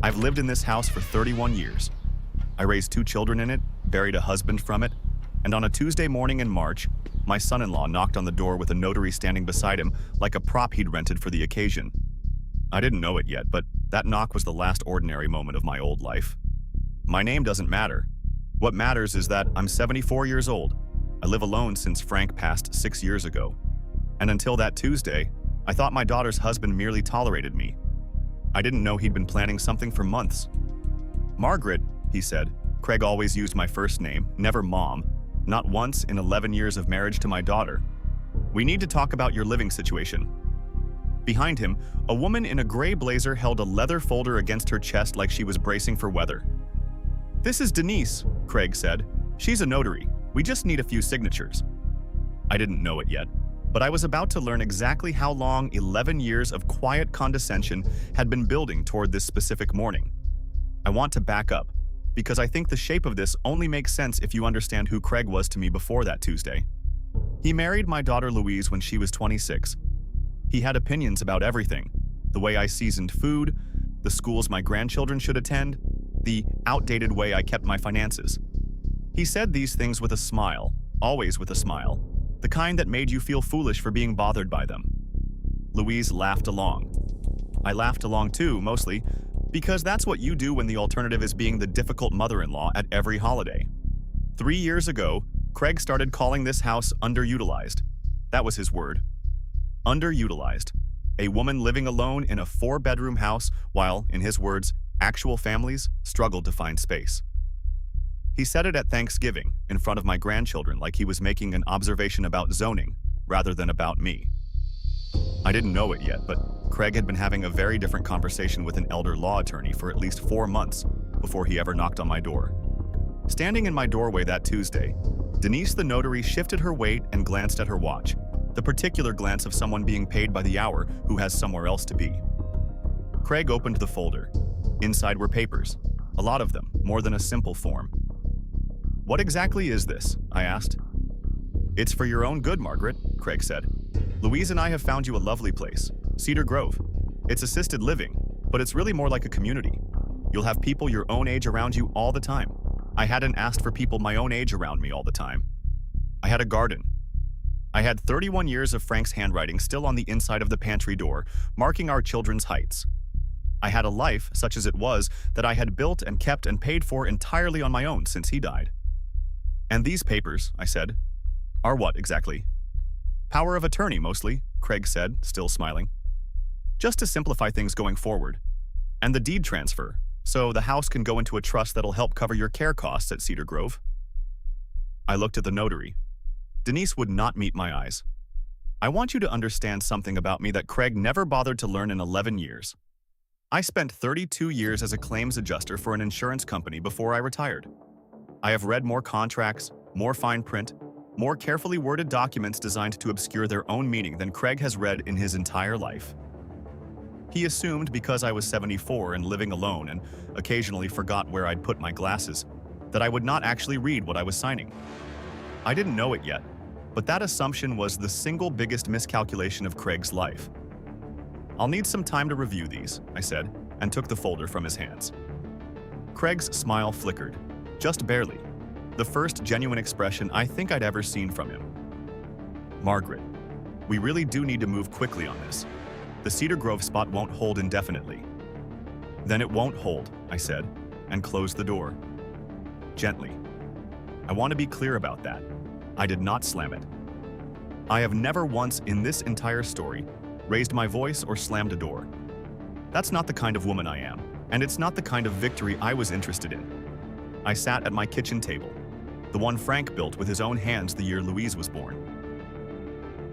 I've lived in this house for 31 years. I raised 2 children in it, buried a husband from it, and on a Tuesday morning in March, my son-in-law knocked on the door with a notary standing beside him like a prop he'd rented for the occasion. I didn't know it yet, but that knock was the last ordinary moment of my old life. My name doesn't matter. What matters is that I'm 74 years old. I live alone since Frank passed 6 years ago. And until that Tuesday, I thought my daughter's husband merely tolerated me. I didn't know he'd been planning something for months. "Margaret," he said. Craig always used my first name, never Mom, not once in 11 years of marriage to my daughter. "We need to talk about your living situation." Behind him, a woman in a gray blazer held a leather folder against her chest like she was bracing for weather. "This is Denise," Craig said. "She's a notary. We just need a few signatures." I didn't know it yet, but I was about to learn exactly how long 11 years of quiet condescension had been building toward this specific morning. I want to back up, because I think the shape of this only makes sense if you understand who Craig was to me before that Tuesday. He married my daughter Louise when she was 26. He had opinions about everything: the way I seasoned food, the schools my grandchildren should attend, the outdated way I kept my finances. He said these things with a smile, always with a smile, the kind that made you feel foolish for being bothered by them. Louise laughed along. I laughed along too, mostly, because that's what you do when the alternative is being the difficult mother-in-law at every holiday. 3 years ago, Craig started calling this house underutilized. That was his word. Underutilized. A woman living alone in a 4-bedroom house while, in his words, actual families struggled to find space. He said it at Thanksgiving, in front of my grandchildren, like he was making an observation about zoning, rather than about me. I didn't know it yet, but Craig had been having a very different conversation with an elder law attorney for at least 4 months before he ever knocked on my door. Standing in my doorway that Tuesday, Denise the notary shifted her weight and glanced at her watch, the particular glance of someone being paid by the hour who has somewhere else to be. Craig opened the folder. Inside were papers, a lot of them, more than a simple form. "What exactly is this?" I asked. "It's for your own good, Margaret," Craig said. "Louise and I have found you a lovely place, Cedar Grove. It's assisted living, but it's really more like a community. You'll have people your own age around you all the time. I hadn't asked for people my own age around me all the time. I had a garden. I had 31 years of Frank's handwriting still on the inside of the pantry door, marking our children's heights. I had a life, such as it was, that I had built and kept and paid for entirely on my own since he died." "And these papers," I said, "are what exactly?" "Power of attorney, mostly," Craig said, still smiling. "Just to simplify things going forward. And the deed transfer, so the house can go into a trust that'll help cover your care costs at Cedar Grove." I looked at the notary. Denise would not meet my eyes. "I want you to understand something about me that Craig never bothered to learn in 11 years. I spent 32 years as a claims adjuster for an insurance company before I retired. I have read more contracts, more fine print, more carefully worded documents designed to obscure their own meaning than Craig has read in his entire life." He assumed because I was 74 and living alone and occasionally forgot where I'd put my glasses, that I would not actually read what I was signing. I didn't know it yet, but that assumption was the single biggest miscalculation of Craig's life. "I'll need some time to review these," I said, and took the folder from his hands. Craig's smile flickered, just barely, the first genuine expression I think I'd ever seen from him. "Margaret, we really do need to move quickly on this. The Cedar Grove spot won't hold indefinitely." "Then it won't hold," I said, and closed the door. Gently. I want to be clear about that. I did not slam it. I have never once in this entire story raised my voice or slammed a door. That's not the kind of woman I am, and it's not the kind of victory I was interested in. I sat at my kitchen table, the one Frank built with his own hands the year Louise was born.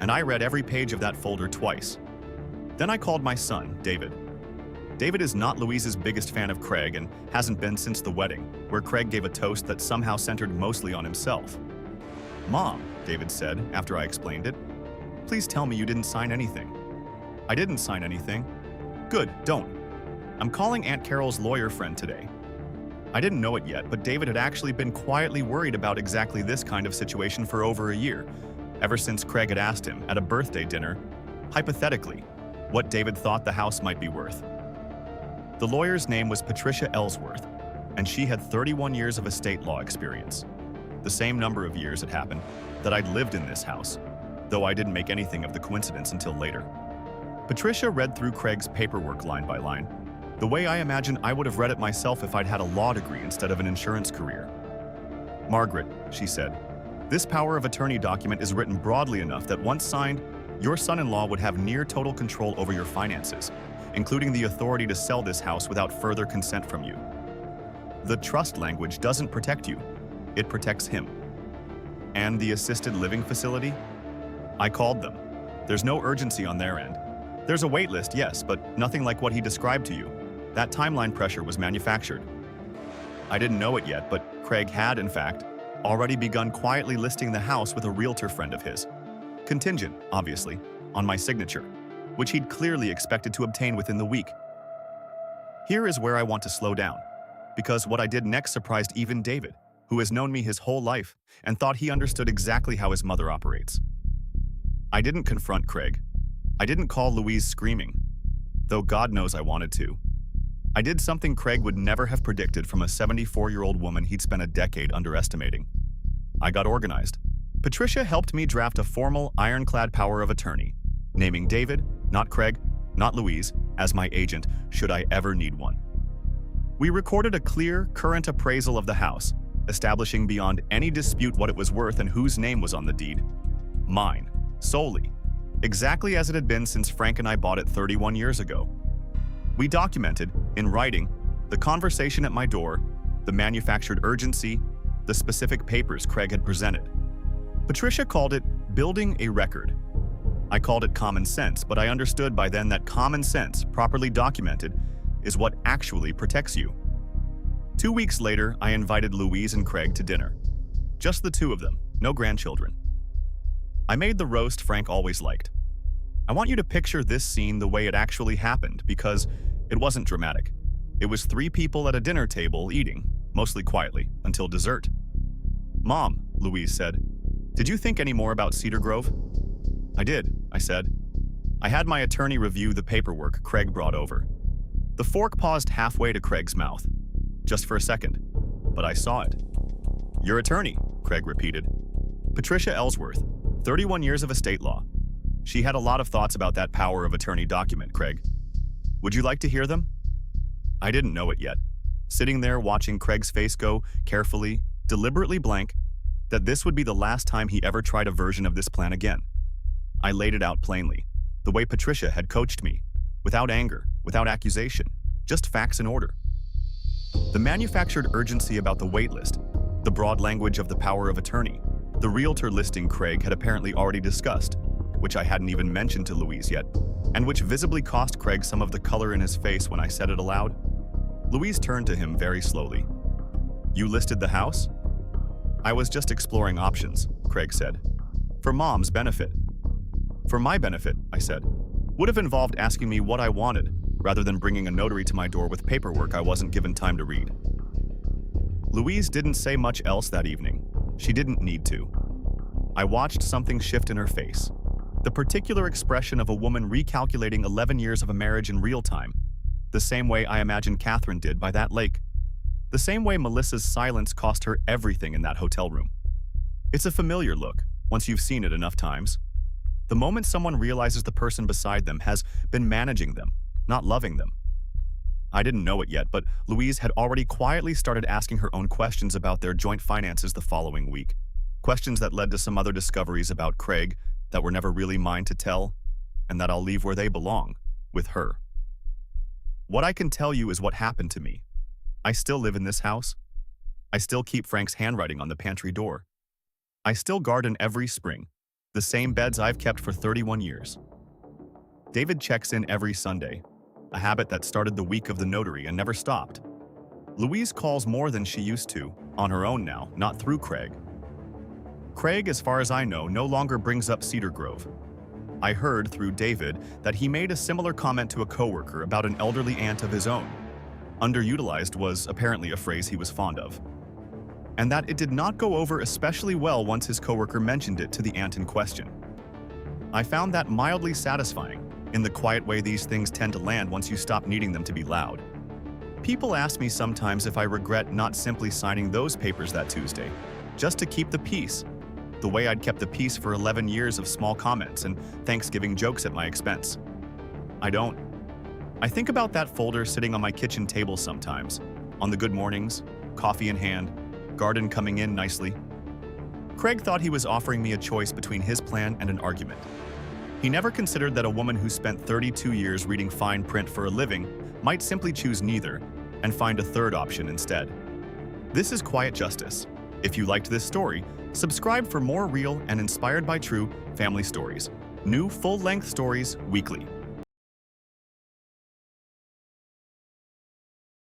And I read every page of that folder twice. Then I called my son, David. David is not Louise's biggest fan of Craig and hasn't been since the wedding, where Craig gave a toast that somehow centered mostly on himself. "Mom," David said after I explained it, "please tell me you didn't sign anything." "I didn't sign anything." "Good, don't. I'm calling Aunt Carol's lawyer friend today." I didn't know it yet, but David had actually been quietly worried about exactly this kind of situation for over a year, ever since Craig had asked him at a birthday dinner, hypothetically, what David thought the house might be worth. The lawyer's name was Patricia Ellsworth, and she had 31 years of estate law experience. The same number of years, it happened, that I'd lived in this house, though I didn't make anything of the coincidence until later. Patricia read through Craig's paperwork line by line, the way I imagine I would have read it myself if I'd had a law degree instead of an insurance career. "Margaret," she said, "this power of attorney document is written broadly enough that once signed, your son-in-law would have near total control over your finances, including the authority to sell this house without further consent from you. The trust language doesn't protect you, it protects him." "And the assisted living facility?" I called them. There's no urgency on their end. There's a wait list, yes, but nothing like what he described to you. That timeline pressure was manufactured. I didn't know it yet, but Craig had, in fact, already begun quietly listing the house with a realtor friend of his. Contingent, obviously, on my signature, which he'd clearly expected to obtain within the week. Here is where I want to slow down, because what I did next surprised even David, who has known me his whole life and thought he understood exactly how his mother operates. I didn't confront Craig. I didn't call Louise screaming, though God knows I wanted to. I did something Craig would never have predicted from a 74-year-old woman he'd spent a decade underestimating. I got organized. Patricia helped me draft a formal, ironclad power of attorney, naming David, not Craig, not Louise, as my agent should I ever need one. We recorded a clear, current appraisal of the house, establishing beyond any dispute what it was worth and whose name was on the deed. Mine, solely, exactly as it had been since Frank and I bought it 31 years ago. We documented, in writing, the conversation at my door, the manufactured urgency, the specific papers Craig had presented. Patricia called it building a record. I called it common sense, but I understood by then that common sense, properly documented, is what actually protects you. 2 weeks later, I invited Louise and Craig to dinner. Just the two of them, no grandchildren. I made the roast Frank always liked. I want you to picture this scene the way it actually happened, because it wasn't dramatic. It was 3 people at a dinner table eating, mostly quietly, until dessert. "Mom," Louise said, "did you think any more about Cedar Grove?" "I did," I said. I had my attorney review the paperwork Craig brought over. The fork paused halfway to Craig's mouth, just for a second, but I saw it. "Your attorney," Craig repeated. "Patricia Ellsworth, 31 years of estate law. She had a lot of thoughts about that power of attorney document, Craig. Would you like to hear them?" I didn't know it yet, sitting there watching Craig's face go carefully, deliberately blank, that this would be the last time he ever tried a version of this plan again. I laid it out plainly, the way Patricia had coached me, without anger, without accusation, just facts in order. The manufactured urgency about the waitlist, the broad language of the power of attorney, the realtor listing Craig had apparently already discussed, which I hadn't even mentioned to Louise yet, and which visibly cost Craig some of the color in his face when I said it aloud. Louise turned to him very slowly. "You listed the house?" "I was just exploring options," Craig said. "For Mom's benefit." "For my benefit," I said, "would have involved asking me what I wanted, rather than bringing a notary to my door with paperwork I wasn't given time to read." Louise didn't say much else that evening. She didn't need to. I watched something shift in her face. The particular expression of a woman recalculating 11 years of a marriage in real time, the same way I imagine Catherine did by that lake. The same way Melissa's silence cost her everything in that hotel room. It's a familiar look, once you've seen it enough times. The moment someone realizes the person beside them has been managing them, not loving them. I didn't know it yet, but Louise had already quietly started asking her own questions about their joint finances the following week. Questions that led to some other discoveries about Craig that were never really mine to tell, and that I'll leave where they belong, with her. What I can tell you is what happened to me. I still live in this house. I still keep Frank's handwriting on the pantry door. I still garden every spring, the same beds I've kept for 31 years. David checks in every Sunday, a habit that started the week of the notary and never stopped. Louise calls more than she used to, on her own now, not through Craig. Craig, as far as I know, no longer brings up Cedar Grove. I heard through David that he made a similar comment to a coworker about an elderly aunt of his own. Underutilized was apparently a phrase he was fond of. And that it did not go over especially well once his coworker mentioned it to the aunt in question. I found that mildly satisfying, in the quiet way these things tend to land once you stop needing them to be loud. People ask me sometimes if I regret not simply signing those papers that Tuesday, just to keep the peace, the way I'd kept the peace for 11 years of small comments and Thanksgiving jokes at my expense. I don't. I think about that folder sitting on my kitchen table sometimes, on the good mornings, coffee in hand, garden coming in nicely. Craig thought he was offering me a choice between his plan and an argument. He never considered that a woman who spent 32 years reading fine print for a living might simply choose neither and find a third option instead. This is Quiet Justice. If you liked this story, subscribe for more real and inspired by true family stories. New full-length stories weekly.